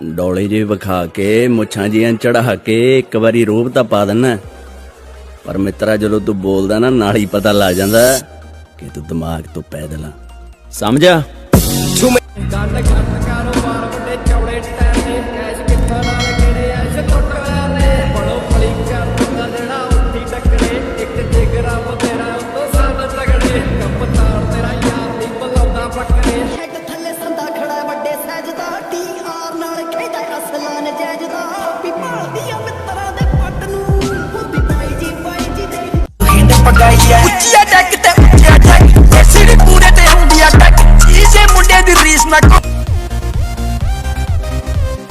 ਡੋਲੇ ਜਿਹੇ ਵਿਖਾ ਕੇ ਮੁੱਛਾਂ ਜੀਆਂ ਚੜਾ ਕੇ ਇੱਕ ਵਾਰੀ ਰੂਪ ਤਾਂ ਪਾ ਦਿੰਨਾ, ਪਰ ਮਿੱਤਰਾ ਜਦੋਂ ਤੂੰ ਬੋਲਦਾ ਨਾ ਨਾਲ ਹੀ ਪਤਾ ਲੱਗ ਜਾਂਦਾ ਕਿ ਤੂੰ ਦਿਮਾਗ ਤੋਂ ਪੈਦਲ ਆ। ਸਮਝਿਆ? ਉੱਚੀਆਂ ਡੈਕ ਤੇ